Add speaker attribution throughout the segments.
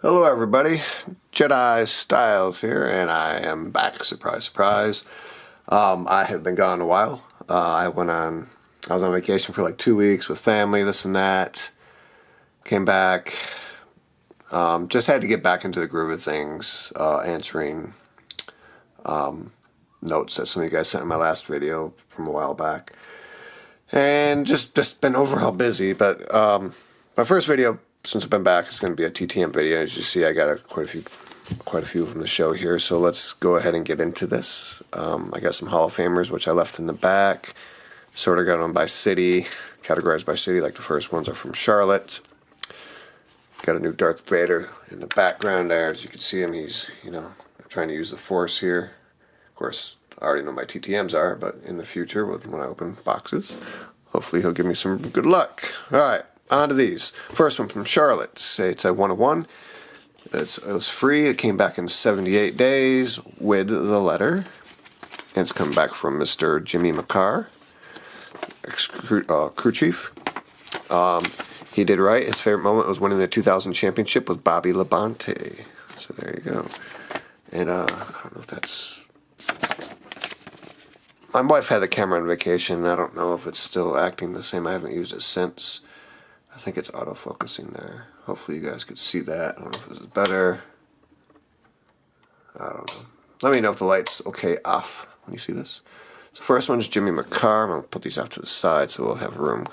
Speaker 1: Hello everybody, Jedi Styles here, and I am back. Surprise, surprise. I have been gone a while. I was on vacation for like 2 weeks with family, this and that. Came back. Just had to get back into the groove of things, answering notes that some of you guys sent in my last video from a while back. And just been overall busy, but my first video since I've been back, it's going to be a TTM video. As you see, I got quite a few from the show here. So let's go ahead and get into this. I got some Hall of Famers, which I left in the back. Sort of got them by city, categorized by city. Like the first ones are from Charlotte. Got a new Darth Vader in the background there. As you can see him, he's, trying to use the Force here. Of course, I already know my TTMs are, but in the future, when I open boxes, hopefully he'll give me some good luck. All right. On to these. First one from Charlotte. It's a 1/1. It was free. It came back in 78 days with the letter. And it's come back from Mr. Jimmy McCarr, crew chief. He did right. His favorite moment was winning the 2000 championship with Bobby Labonte. So there you go. And I don't know if that's... My wife had the camera on vacation. I don't know if it's still acting the same. I haven't used it since. I think it's autofocusing there. Hopefully you guys could see that. I don't know if this is better. I don't know. Let me know if the light's okay off when you see this. So first one's Jimmy McCarr. I'm going to put these off to the side so we'll have room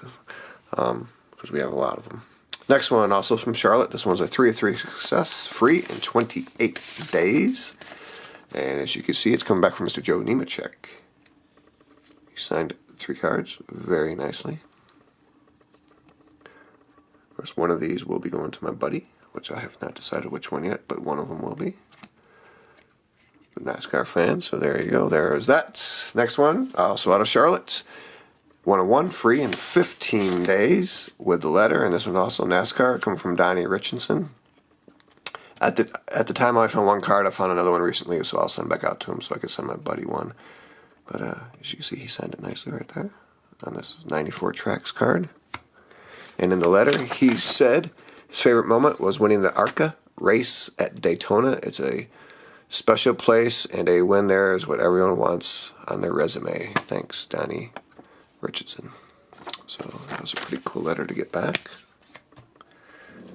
Speaker 1: because we have a lot of them. Next one, also from Charlotte. This one's a 3 of 3 success, free in 28 days. And as you can see, it's coming back from Mr. Joe Nemechek. He signed 3 cards very nicely. Of course, one of these will be going to my buddy, which I have not decided which one yet, but one of them will be. The NASCAR fan, so there you go. There is that. Next one, also out of Charlotte. 1/1, free in 15 days with the letter, and this one also NASCAR, coming from Donnie Richardson. At the time I found one card, I found another one recently, so I'll send back out to him so I can send my buddy one. But as you can see, he signed it nicely right there on this 94 tracks card. And in the letter, he said his favorite moment was winning the ARCA race at Daytona. It's a special place, and a win there is what everyone wants on their resume. Thanks, Donnie Richardson. So that was a pretty cool letter to get back.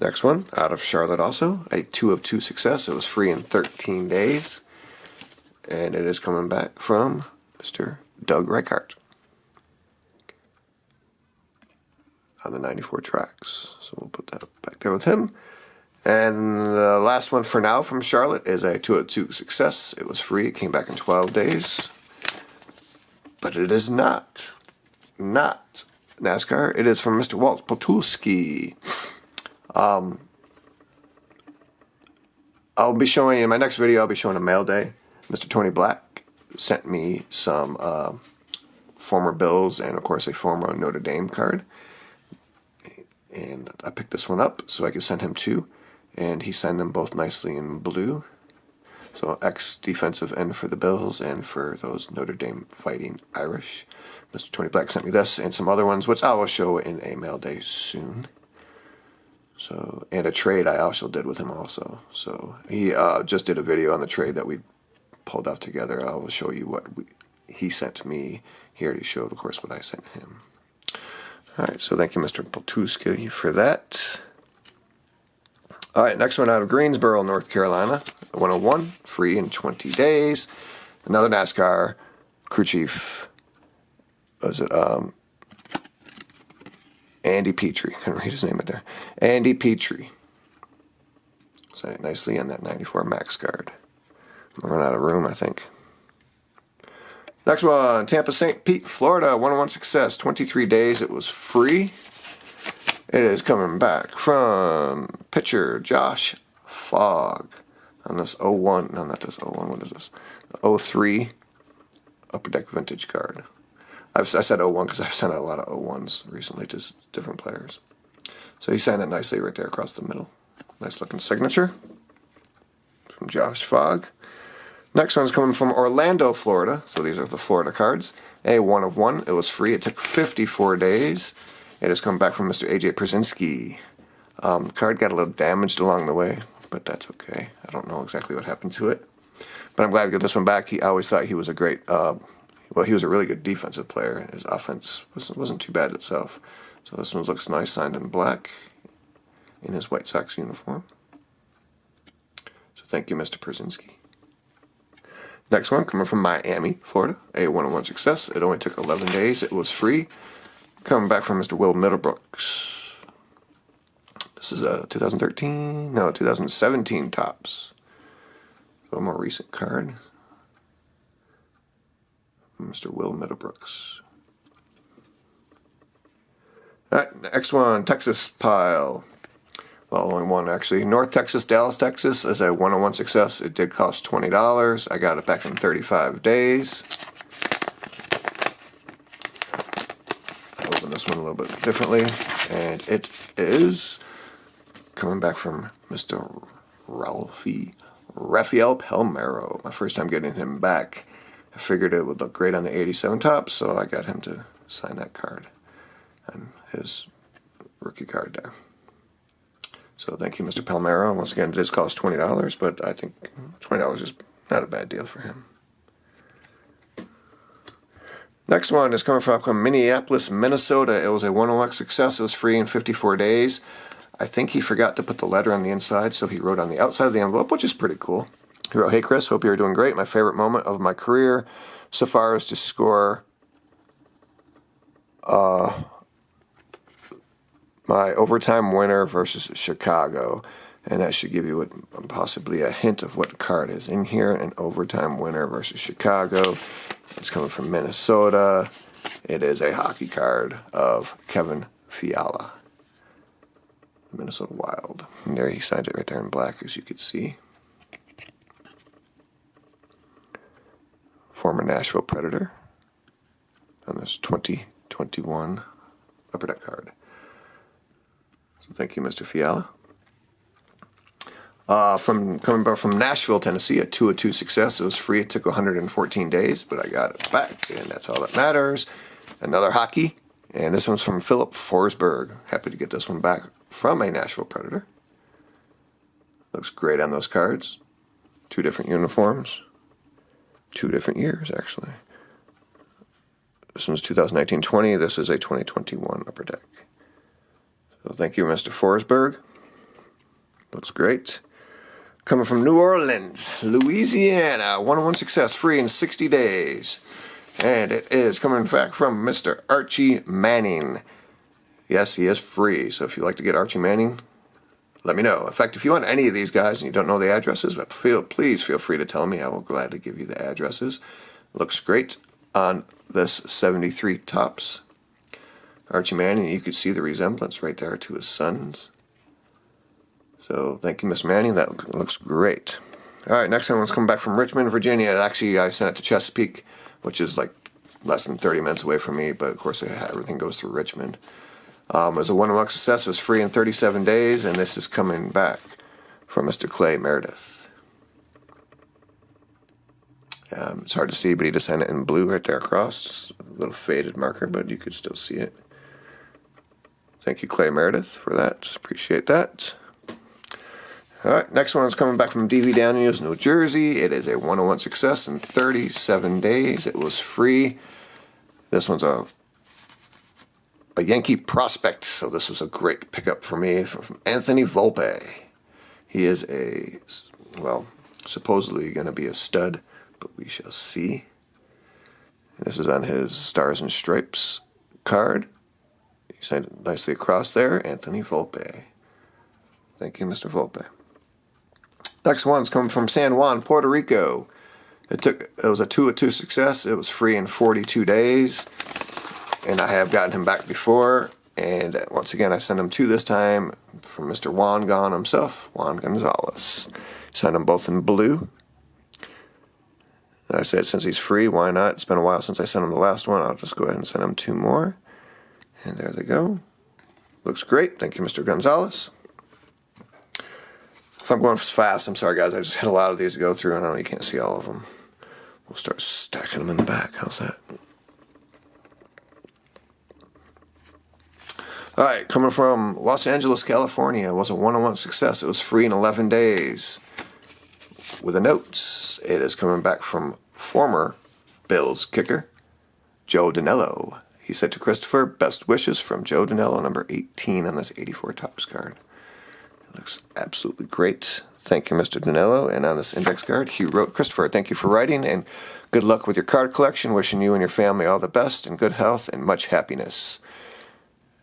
Speaker 1: Next one, out of Charlotte also, a 2 of 2 success. It was free in 13 days. And it is coming back from Mr. Doug Reichart on the 94 tracks. So we'll put that back there with him. And the last one for now from Charlotte is a 2 of 2 success. It was free. It came back in 12 days. But it is not NASCAR. It is from Mr. Walt Potulski. I'll be showing, in my next video, I'll be showing a mail day. Mr. Tony Black sent me some former Bills and, of course, a former Notre Dame card. And I picked this one up so I could send him 2. And he signed them both nicely in blue. So ex-defensive end for the Bills and for those Notre Dame fighting Irish. Mr. Tony Black sent me this and some other ones, which I will show in a mail day soon. So, and a trade I also did with him also. So he just did a video on the trade that we pulled out together. I will show you what he sent me. He already showed, of course, what I sent him. Alright, so thank you, Mr. Potulski, for that. Alright, next one out of Greensboro, North Carolina. 1/1, free in 20 days. Another NASCAR crew chief. Was it Andy Petrie? Couldn't read his name right there. Andy Petrie. Signed it nicely on that 94 Max card. I'm gonna run out of room, I think. Next one, Tampa St. Pete, Florida, 1/1 success, 23 days. It was free. It is coming back from pitcher Josh Fogg on this 01. No, not this 01. What is this? 03 Upper Deck Vintage card. I said 01 because I've sent out a lot of 01s recently to different players. So he signed it nicely right there across the middle. Nice looking signature from Josh Fogg. Next one's coming from Orlando, Florida. So these are the Florida cards. A 1/1. It was free. It took 54 days. It has come back from Mr. AJ Przinski. Card got a little damaged along the way. but that's okay. I don't know exactly what happened to it. But I'm glad to get this one back. I always thought he was a great, well, he was a really good defensive player. His offense wasn't too bad itself. So this one looks nice, signed in black in his White Sox uniform. So thank you, Mr. Przinski. Next one, coming from Miami, Florida, a 101 success. It only took 11 days. It was free. Coming back from Mr. Will Middlebrooks. This is a 2017 Topps. A more recent card. Mr. Will Middlebrooks. Alright, next one, Texas Pile. Well, only one actually. North Texas, Dallas, Texas is a 101 success. It did cost $20. I got it back in 35 days. I'll open this one a little bit differently. And it is coming back from Mr. Rafael Palmeiro. My first time getting him back. I figured it would look great on the 87 Topps, so I got him to sign that card. And his rookie card there. So thank you, Mr. Palmeiro. Once again, it does cost $20, but I think $20 is not a bad deal for him. Next one is coming from Minneapolis, Minnesota. It was a 101 success. It was free in 54 days. I think he forgot to put the letter on the inside, so he wrote on the outside of the envelope, which is pretty cool. He wrote, "Hey Chris, hope you're doing great. My favorite moment of my career so far is to score my overtime winner versus Chicago." And that should give you possibly a hint of what card is in here. An overtime winner versus Chicago. It's coming from Minnesota. It is a hockey card of Kevin Fiala. Minnesota Wild. And there he signed it right there in black, as you could see. Former Nashville Predator on this 2021 Upper Deck card. So thank you, Mr. Fiala. Coming back from Nashville, Tennessee, a 2-2 success. It was free. It took 114 days, but I got it back, and that's all that matters. Another hockey, and this one's from Philip Forsberg. Happy to get this one back from a Nashville Predator. Looks great on those cards. 2 different uniforms. 2 different years, actually. This one's 2019-20. This is a 2021 Upper Deck. So thank you, Mr. Forsberg. Looks great. Coming from New Orleans, Louisiana. 101 success, free in 60 days. And it is coming back from Mr. Archie Manning. Yes, he is free. So if you'd like to get Archie Manning, let me know. In fact, if you want any of these guys and you don't know the addresses, but please feel free to tell me. I will gladly give you the addresses. Looks great on this 73 Topps. Archie Manning, you could see the resemblance right there to his sons. So thank you, Miss Manning. That looks great. All right, next one's coming back from Richmond, Virginia. Actually, I sent it to Chesapeake, which is like less than 30 minutes away from me, but of course everything goes through Richmond. It was a 101 success. It was free in 37 days, and this is coming back from Mr. Clay Meredith. It's hard to see, but he just signed it in blue right there across. A little faded marker, but you could still see it. Thank you, Clay Meredith, for that. Appreciate that. All right, next one is coming back from DV Daniels, New Jersey. It is a 101 success in 37 days. It was free. This one's a Yankee prospect, so this was a great pickup for me from Anthony Volpe. He is supposedly going to be a stud, but we shall see. This is on his Stars and Stripes card. He signed it nicely across there, Anthony Volpe. Thank you, Mr. Volpe. Next one's coming from San Juan, Puerto Rico. It was a 2-2 success. It was free in 42 days. And I have gotten him back before. And once again, I sent him 2 this time from Mr. Juan Gon himself, Juan Gonzalez. Signed them both in blue. And I said, since he's free, why not? It's been a while since I sent him the last one. I'll just go ahead and send him 2 more. And there they go. Looks great. Thank you, Mr. Gonzalez. If I'm going fast, I'm sorry, guys. I just had a lot of these to go through, and I know you can't see all of them. We'll start stacking them in the back. How's that? All right, coming from Los Angeles, California. It was a one-on-one success. It was free in 11 days. With a note, it is coming back from former Bills kicker, Joe Danello. He said to Christopher, best wishes from Joe Danello, number 18 on this 84 Topps card. It looks absolutely great. Thank you, Mr. Danello. And on this index card, he wrote, Christopher, thank you for writing, and good luck with your card collection. Wishing you and your family all the best and good health and much happiness.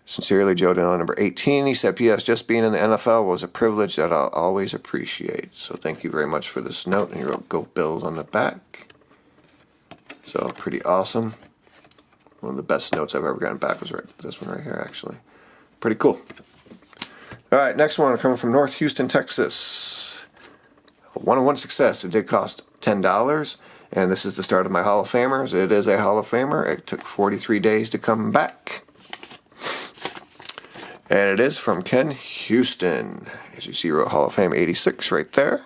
Speaker 1: Sincerely, Joe Danello, number 18. He said, P.S. Just being in the NFL was a privilege that I'll always appreciate. So thank you very much for this note. And he wrote, Go Bills on the back. So pretty awesome. One of the best notes I've ever gotten back was this one right here, actually. Pretty cool. All right, next one coming from North Houston, Texas. A one-on-one success. It did cost $10. And this is the start of my Hall of Famers. It is a Hall of Famer. It took 43 days to come back. And it is from Ken Houston. As you see, he wrote Hall of Fame 86 right there.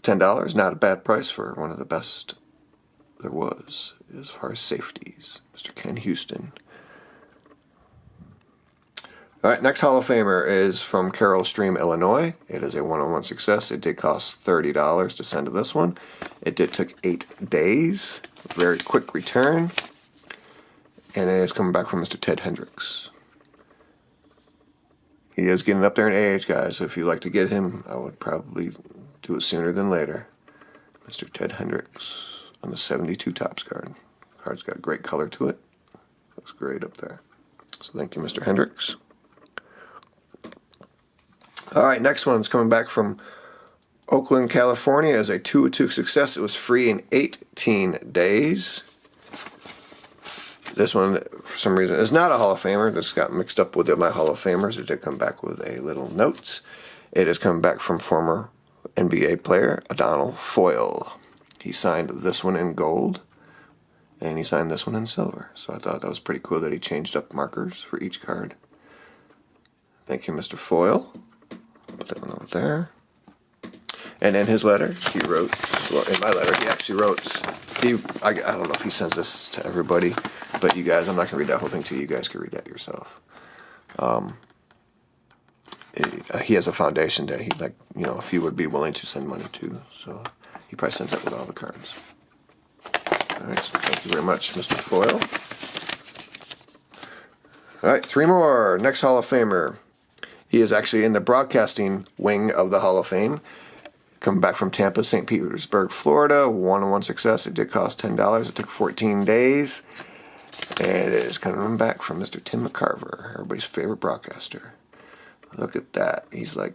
Speaker 1: $10, not a bad price for one of the best there was as far as safeties. Mr. Ken Houston. All right, next Hall of Famer is from Carroll Stream, Illinois. It is a one-on-one success. It did cost $30 to send to this one. It did took 8 days. Very quick return. And it is coming back from Mr. Ted Hendricks. He is getting up there in age, guys, so if you'd like to get him, I would probably do it sooner than later. Mr. Ted Hendricks on the 72 Topps card. Card's got great color to it. Looks great up there. So thank you, Mr. Hendricks. All right, next one's coming back from Oakland, California as a 2-2 success. It was free in 18 days. This one, for some reason, is not a Hall of Famer. This got mixed up with my Hall of Famers. It did come back with a little note. It has come back from former NBA player Adonal Foyle. He signed this one in gold, and he signed this one in silver. So I thought that was pretty cool that he changed up markers for each card. Thank you, Mr. Foyle. Put that one over there. And in his letter, he wrote, well, in my letter, he actually wrote, I don't know if he sends this to everybody, but you guys, I'm not going to read that whole thing to you. You guys can read that yourself. He has a foundation that he, like, you know, if he would be willing to send money to. So he probably sends that with all the cards. All right, so thank you very much, Mr. Foyle. All right, 3 more. Next Hall of Famer. He is actually in the broadcasting wing of the Hall of Fame. Coming back from Tampa, St. Petersburg, Florida. One-on-one success. It did cost $10. It took 14 days. And it is coming back from Mr. Tim McCarver, everybody's favorite broadcaster. Look at that. He's like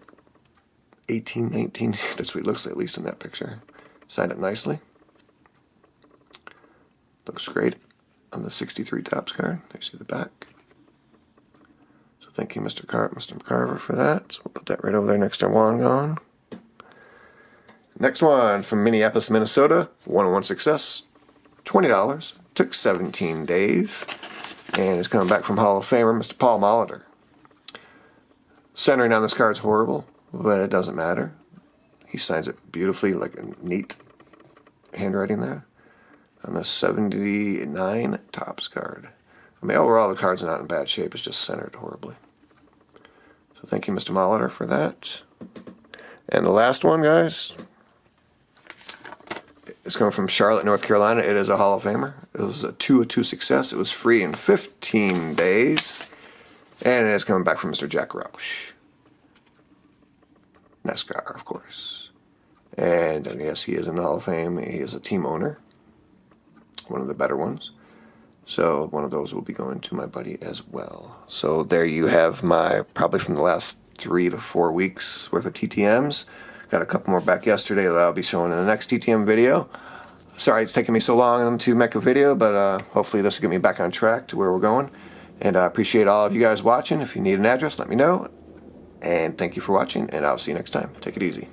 Speaker 1: 18, 19. That's what he looks like, at least in that picture. Signed it nicely. Looks great on the 63 Topps card. There you see the back. So thank you, Mr. McCarver, for that. So we'll put that right over there next to Wangon. Next one from Minneapolis, Minnesota. One-on-one success. $20. Took 17 days. And it's coming back from Hall of Famer, Mr. Paul Molitor. Centering on this card's horrible, but it doesn't matter. He signs it beautifully, like a neat handwriting there. On the 79 Topps card. I mean, overall, the card's not in bad shape. It's just centered horribly. So thank you, Mr. Molitor, for that. And the last one, guys, it's coming from Charlotte, North Carolina. It is a Hall of Famer. It was a 2-2 success. It was free in 15 days. And it is coming back from Mr. Jack Roush. NASCAR, of course. And yes, he is in the Hall of Fame. He is a team owner. One of the better ones. So one of those will be going to my buddy as well. So there you have my, probably from the last 3 to 4 weeks worth of TTMs. Got a couple more back yesterday that I'll be showing in the next TTM video. Sorry it's taking me so long to make a video, but hopefully this will get me back on track to where we're going. And I appreciate all of you guys watching. If you need an address, let me know. And thank you for watching, and I'll see you next time. Take it easy.